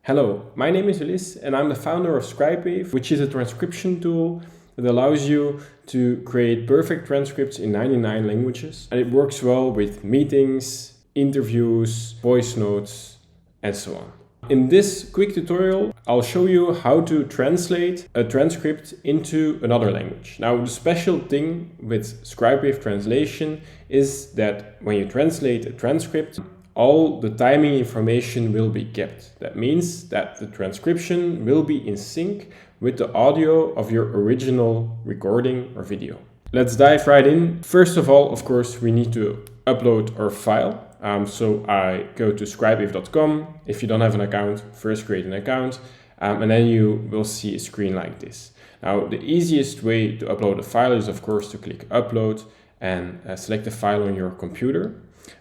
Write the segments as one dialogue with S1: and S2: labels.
S1: Hello, my name is Ulysse and I'm the founder of Scribewave, which is a transcription tool that allows you to create perfect transcripts in 99 languages. And it works well with meetings, interviews, voice notes, and so on. In this quick tutorial, I'll show you how to translate a transcript into another language. Now, the special thing with Scribewave translation is that when you translate a transcript, all the timing information will be kept. That means that the transcription will be in sync with the audio of your original recording or video. Let's dive right in. First of all, of course, we need to upload our file. So I go to scribewave.com. If you don't have an account, first create an account, and then you will see a screen like this. Now, the easiest way to upload a file is, of course, to click upload and select the file on your computer.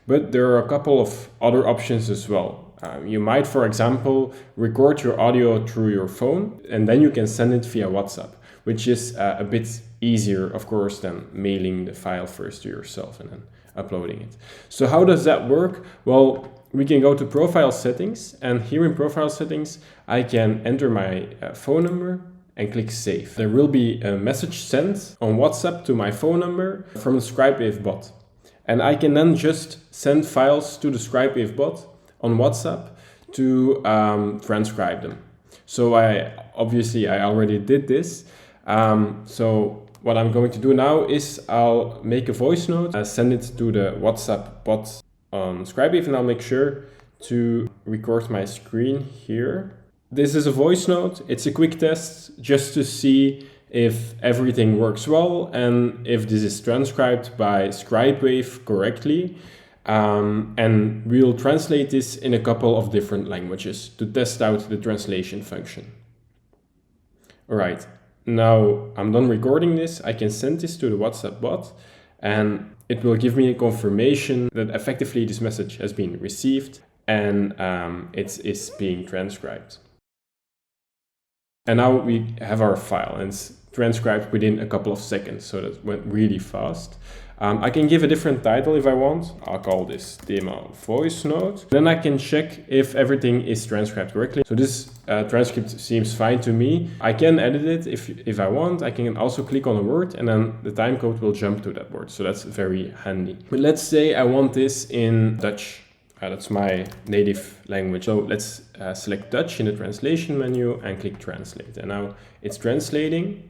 S1: But there are a couple of other options as well. You might, for example, record your audio through your phone and then you can send it via WhatsApp, which is a bit easier, of course, than mailing the file first to yourself and then uploading it. So how does that work? Well, we can go to profile settings, and here in profile settings, I can enter my phone number and click save. There will be a message sent on WhatsApp to my phone number from the Scribewave bot. And I can then just send files to the Scribewave bot on WhatsApp to transcribe them. So I already did this. So what I'm going to do now is I'll make a voice note, send it to the WhatsApp bot on Scribewave, and I'll make sure to record my screen here. This is a voice note. It's a quick test just to see if everything works well and if this is transcribed by Scribewave correctly. And we'll translate this in a couple of different languages to test out the translation function. All right, now I'm done recording this. I can send this to the WhatsApp bot and it will give me a confirmation that effectively this message has been received and it's being transcribed. And now we have our file and it's transcribed within a couple of seconds, so that went really fast. I can give a different title if I want. I'll call this demo voice note. Then I can check if everything is transcribed correctly. So this transcript seems fine to me. I can edit it if I want. I can also click on a word and then the timecode will jump to that word. So that's very handy. But let's say I want this in Dutch. That's my native language. So let's select Dutch in the translation menu and click translate. And now it's translating.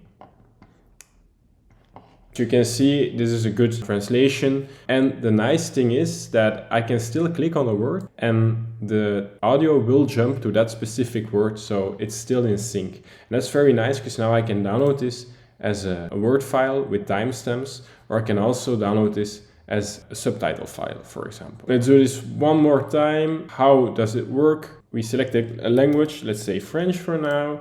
S1: You can see this is a good translation. And the nice thing is that I can still click on a word and the audio will jump to that specific word. So it's still in sync. And that's very nice because now I can download this as a Word file with timestamps, or I can also download this as a subtitle file, for example. Let's do this one more time. How does it work? We select a language, let's say French for now.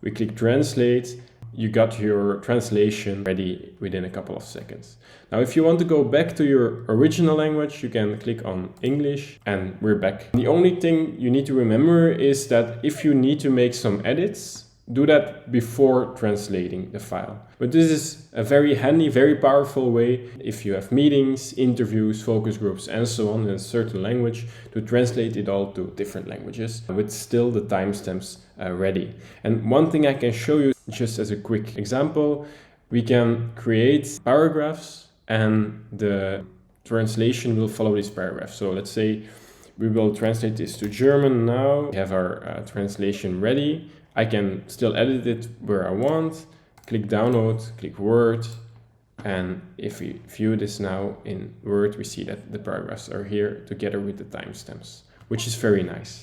S1: We click translate. You got your translation ready within a couple of seconds. Now, if you want to go back to your original language, you can click on English and we're back. The only thing you need to remember is that if you need to make some edits, do that before translating the file. But this is a very handy, very powerful way if you have meetings, interviews, focus groups, and so on in a certain language to translate it all to different languages with still the timestamps ready. And one thing I can show you just as a quick example, we can create paragraphs and the translation will follow this paragraph. So let's say we will translate this to German now. We have our translation ready. I can still edit it where I want, click download, click Word, and if we view this now in Word, we see that the paragraphs are here together with the timestamps, which is very nice.